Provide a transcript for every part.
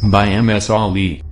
by MS Ali.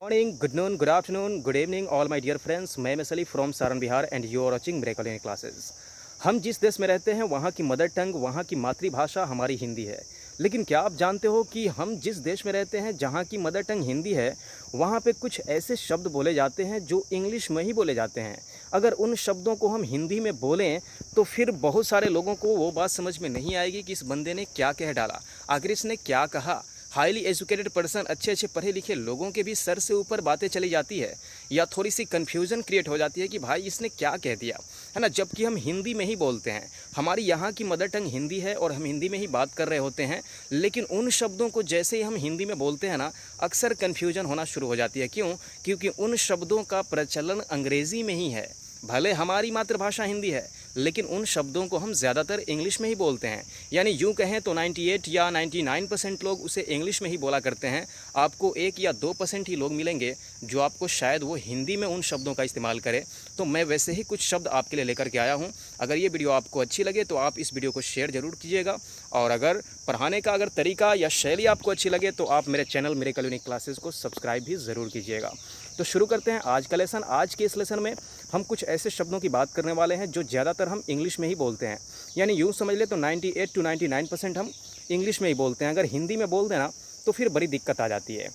Morning, good noon, good afternoon, good evening, all my dear friends. मैं Masli from Saran Bihar and you are watching मेरे college classes. हम जिस देश में रहते हैं वहाँ की मदर टंग, वहाँ की मातृभाषा हमारी हिंदी है। लेकिन क्या आप जानते हो कि हम जिस देश में रहते हैं जहाँ की मदर टंग हिंदी है, वहाँ पे कुछ ऐसे शब्द बोले जाते हैं जो इंग्लिश में ही बोले जाते हैं। अगर उन शब्दों को हम हिंदी में बोलें तो फिर बहुत सारे लोगों को वो बात समझ में नहीं आएगी कि इस बंदे ने क्या कह डाला, आखिर इसने क्या कहा। हाईली एजुकेटेड पर्सन, अच्छे पढ़े लिखे लोगों के भी सर से ऊपर बातें चली जाती है या थोड़ी सी कन्फ्यूज़न क्रिएट हो जाती है कि भाई इसने क्या कह दिया, है ना। जबकि हम हिंदी में ही बोलते हैं, हमारी यहाँ की मदर टंग हिंदी है और हम हिंदी में ही बात कर रहे होते हैं। लेकिन उन शब्दों को जैसे ही हम हिंदी में बोलते हैं ना, अक्सर कन्फ्यूजन होना शुरू हो जाती है। क्यों? क्योंकि उन शब्दों का प्रचलन अंग्रेज़ी में ही है। भले हमारी मातृभाषा हिंदी है लेकिन उन शब्दों को हम ज़्यादातर इंग्लिश में ही बोलते हैं। यानी यूँ कहें तो 98 या 99% लोग उसे इंग्लिश में ही बोला करते हैं। आपको 1 या 2% ही लोग मिलेंगे जो आपको शायद वो हिंदी में उन शब्दों का इस्तेमाल करें। तो मैं वैसे ही कुछ शब्द आपके लिए लेकर के आया हूँ। अगर ये वीडियो आपको अच्छी लगे तो आप इस वीडियो को शेयर ज़रूर कीजिएगा, और अगर पढ़ाने का अगर तरीका या शैली आपको अच्छी लगे तो आप मेरे चैनल मेरे यूनिक क्लासेस को सब्सक्राइब भी ज़रूर कीजिएगा। तो शुरू करते हैं आज का लेसन। आज के इस लेसन में हम कुछ ऐसे शब्दों की बात करने वाले हैं जो ज़्यादातर हम इंग्लिश में ही बोलते हैं। यानी यूँ समझ ले तो 98 to 99% हम इंग्लिश में ही बोलते हैं। अगर हिंदी में बोल देना तो फिर बड़ी दिक्कत आ जाती है।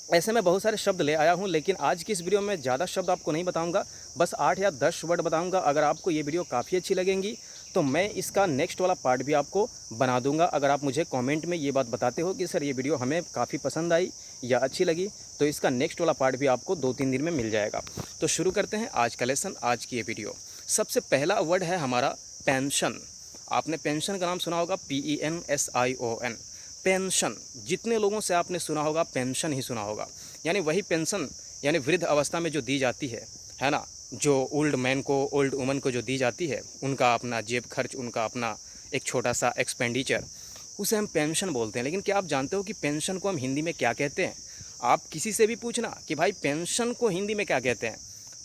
ऐसे में बहुत सारे शब्द ले आया हूँ, लेकिन आज की इस वीडियो में ज़्यादा शब्द आपको नहीं बताऊँगा, बस 8 या 10 वर्ड बताऊँगा। अगर आपको ये वीडियो काफ़ी अच्छी लगेंगी तो मैं इसका नेक्स्ट वाला पार्ट भी आपको बना दूंगा। अगर आप मुझे कमेंट में ये बात बताते हो कि सर ये वीडियो हमें काफ़ी पसंद आई या अच्छी लगी, तो इसका नेक्स्ट वाला पार्ट भी आपको 2-3 दिन में मिल जाएगा। तो शुरू करते हैं आज का लेसन, आज की ये वीडियो। सबसे पहला वर्ड है हमारा पेंशन। आपने पेंशन का नाम सुना होगा, PENSION। पेंशन, जितने लोगों से आपने सुना होगा पेंशन ही सुना होगा। यानी वही पेंशन, यानी वृद्ध अवस्था में जो दी जाती है ना, जो ओल्ड मैन को, ओल्ड वुमन को जो दी जाती है, उनका अपना जेब खर्च, उनका अपना एक छोटा सा एक्सपेंडिचर, उसे हम पेंशन बोलते हैं। लेकिन क्या आप जानते हो कि पेंशन को हम हिंदी में क्या कहते हैं? आप किसी से भी पूछना कि भाई पेंशन को हिंदी में क्या कहते हैं,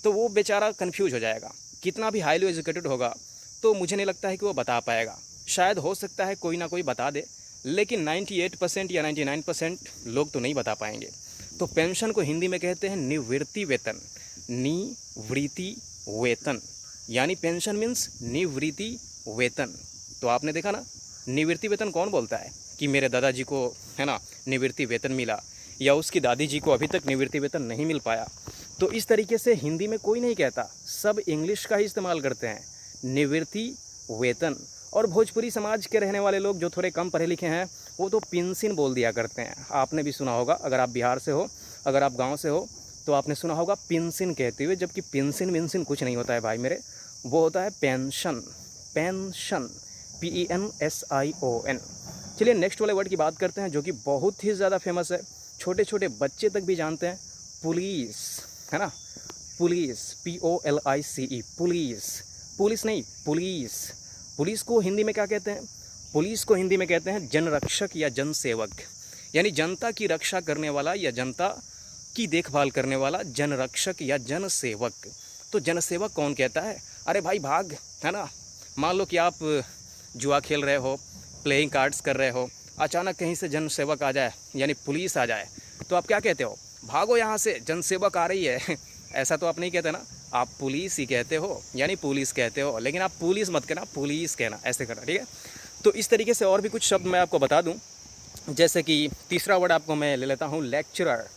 तो वो बेचारा कन्फ्यूज हो जाएगा। कितना भी हाईली एजुकेटेड होगा तो मुझे नहीं लगता है कि वो बता पाएगा। शायद हो सकता है कोई ना कोई बता दे, लेकिन 98% या 99% लोग तो नहीं बता पाएंगे। तो पेंशन को हिंदी में कहते हैं निवृत्ति वेतन। निवृत्ति वेतन, यानी पेंशन मीन्स निवृत्ति वेतन। तो आपने देखा ना, निवृत्ति वेतन कौन बोलता है कि मेरे दादाजी को, है ना, निवृत्ति वेतन मिला, या उसकी दादी जी को अभी तक निवृत्ति वेतन नहीं मिल पाया। तो इस तरीके से हिंदी में कोई नहीं कहता, सब इंग्लिश का ही इस्तेमाल करते हैं, निवृत्ति वेतन। और भोजपुरी समाज के रहने वाले लोग जो थोड़े कम पढ़े लिखे हैं वो तो पेंशन बोल दिया करते हैं। आपने भी सुना होगा, अगर आप बिहार से हो, अगर आप गाँव से हो तो आपने सुना होगा पेंशन कहते हुए, जबकि पेंशन वेंशन कुछ नहीं होता है भाई मेरे, वो होता है पेंशन। Pension, PENSION। चलिए नेक्स्ट वाले वर्ड की बात करते हैं जो कि बहुत ही ज़्यादा फेमस है, छोटे छोटे बच्चे तक भी जानते हैं, पुलिस, है ना। Police, POLICE, police. पुलिस नहीं, पुलिस। पुलिस को हिंदी में क्या कहते हैं? पुलिस को हिंदी में कहते हैं जनरक्षक या जनसेवक। यानी जनता की रक्षा करने वाला या जनता की देखभाल करने वाला जनरक्षक या जनसेवक। तो जनसेवक कौन कहता है? अरे भाई भाग, है ना। मान लो कि आप जुआ खेल रहे हो, प्लेइंग कार्ड्स कर रहे हो, अचानक कहीं से जनसेवक आ जाए यानी पुलिस आ जाए, तो आप क्या कहते हो? भागो यहाँ से, जनसेवक आ रही है। ऐसा तो आप नहीं कहते ना, आप पुलिस ही कहते हो, यानी पुलिस कहते हो। लेकिन आप पुलिस मत कहना, पुलिस कहना, ऐसे करना, ठीक है। तो इस तरीके से और भी कुछ शब्द मैं आपको बता दूँ, जैसे कि तीसरा वर्ड आपको मैं ले लेता हूँ, लेक्चरर।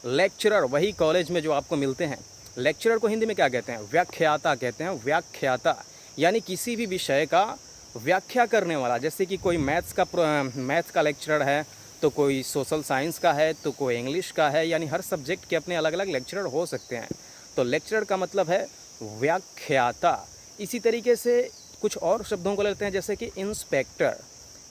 लेक्चरर, वही कॉलेज में जो आपको मिलते हैं। लेक्चरर को हिंदी में क्या कहते हैं? व्याख्याता कहते हैं, व्याख्याता। यानी किसी भी विषय का व्याख्या करने वाला। जैसे कि कोई मैथ्स का लेक्चरर है, तो कोई सोशल साइंस का है, तो कोई इंग्लिश का है। यानी हर सब्जेक्ट के अपने अलग अलग लेक्चरर हो सकते हैं। तो लेक्चरर का मतलब है व्याख्याता। इसी तरीके से कुछ और शब्दों को लेते हैं, जैसे कि इंस्पेक्टर।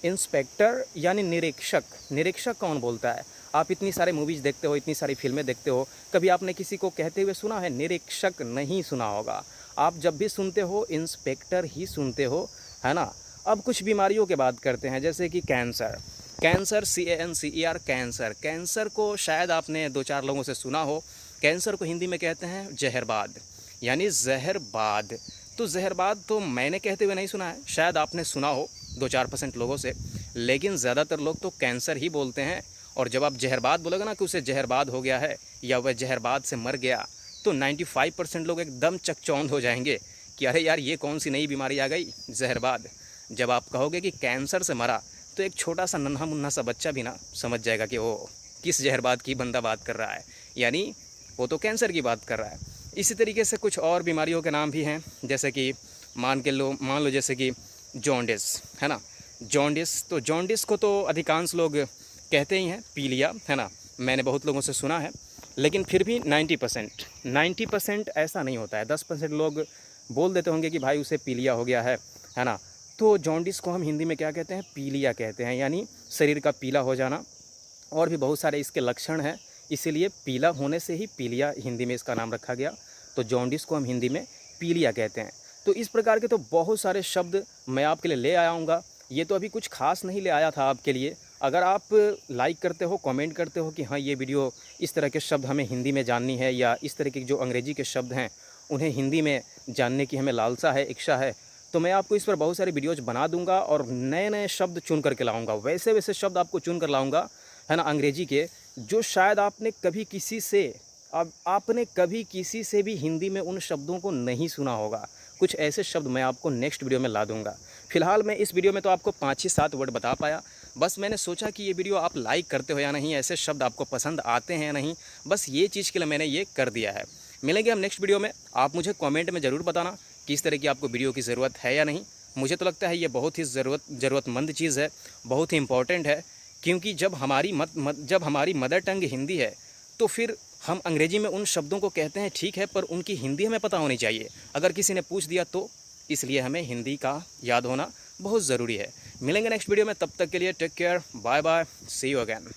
इंस्पेक्टर यानी निरीक्षक। निरीक्षक कौन बोलता है? आप इतनी सारे मूवीज़ देखते हो, इतनी सारी फिल्में देखते हो, कभी आपने किसी को कहते हुए सुना है निरीक्षक? नहीं सुना होगा। आप जब भी सुनते हो इंस्पेक्टर ही सुनते हो, है ना। अब कुछ बीमारियों की बात करते हैं, जैसे कि cancer. Cancer, CANCER, cancer. Cancer को शायद आपने 2-4 लोगों से सुना हो। कैंसर को हिंदी में कहते हैं जहरबाद, यानी जहरबाद। तो जहरबाद तो मैंने कहते हुए नहीं सुना है, शायद आपने सुना हो 2-4% लोगों से, लेकिन ज़्यादातर लोग तो कैंसर ही बोलते हैं। और जब आप जहरबाद बोलोगे ना कि उसे जहरबाद हो गया है या वह जहरबाद से मर गया, तो 95% लोग एकदम चकचौंध हो जाएंगे कि अरे यार ये कौन सी नई बीमारी आ गई जहरबाद। जब आप कहोगे कि कैंसर से मरा, तो एक छोटा सा नन्हा मुन्ना सा बच्चा भी ना समझ जाएगा कि वो किस जहरबाद की बंदा बात कर रहा है, यानी वो तो कैंसर की बात कर रहा है। इसी तरीके से कुछ और बीमारियों के नाम भी हैं, जैसे कि मान लो जैसे कि जॉन्डिस है ना। जॉन्डिस, तो जॉन्डिस को तो अधिकांश लोग कहते ही हैं पीलिया, है ना। मैंने बहुत लोगों से सुना है, लेकिन फिर भी 90% ऐसा नहीं होता है। 10% लोग बोल देते होंगे कि भाई उसे पीलिया हो गया है ना। तो जॉन्डिस को हम हिंदी में क्या कहते हैं? पीलिया कहते हैं, यानी शरीर का पीला हो जाना। और भी बहुत सारे इसके लक्षण हैं, इसीलिए पीला होने से ही पीलिया हिंदी में इसका नाम रखा गया। तो जॉन्डिस को हम हिंदी में पीलिया कहते हैं। तो इस प्रकार के तो बहुत सारे शब्द मैं आपके लिए ले आया हूँगा। ये तो अभी कुछ खास नहीं ले आया था आपके लिए। अगर आप लाइक करते हो, कमेंट करते हो कि हाँ ये वीडियो इस तरह के शब्द हमें हिंदी में जाननी है, या इस तरह के जो अंग्रेजी के शब्द हैं उन्हें हिंदी में जानने की हमें लालसा है, इच्छा है, तो मैं आपको इस पर बहुत सारे वीडियोज़ बना दूंगा और नए नए शब्द चुन करके लाऊंगा। वैसे वैसे शब्द आपको चुन कर लाऊंगा, है ना, अंग्रेजी के, जो शायद आपने कभी किसी से भी हिंदी में उन शब्दों को नहीं सुना होगा। कुछ ऐसे शब्द मैं आपको नेक्स्ट वीडियो में ला दूंगा। फिलहाल मैं इस वीडियो में तो आपको 5 ही 7 वर्ड बता पाया। बस मैंने सोचा कि ये वीडियो आप लाइक करते हो या नहीं, ऐसे शब्द आपको पसंद आते हैं या नहीं, बस ये चीज़ के लिए मैंने ये कर दिया है। मिलेंगे हम नेक्स्ट वीडियो में। आप मुझे कमेंट में ज़रूर बताना किस तरह की आपको वीडियो की ज़रूरत है या नहीं। मुझे तो लगता है ये बहुत ही ज़रूरतमंद चीज़ है, बहुत ही इम्पॉर्टेंट है, क्योंकि जब हमारी मदर टंग हिंदी है तो फिर हम अंग्रेजी में उन शब्दों को कहते हैं, ठीक है, पर उनकी हिंदी हमें पता होनी चाहिए अगर किसी ने पूछ दिया तो। इसलिए हमें हिंदी का याद होना बहुत ज़रूरी है। मिलेंगे नेक्स्ट वीडियो में, तब तक के लिए take care, bye bye, see you again.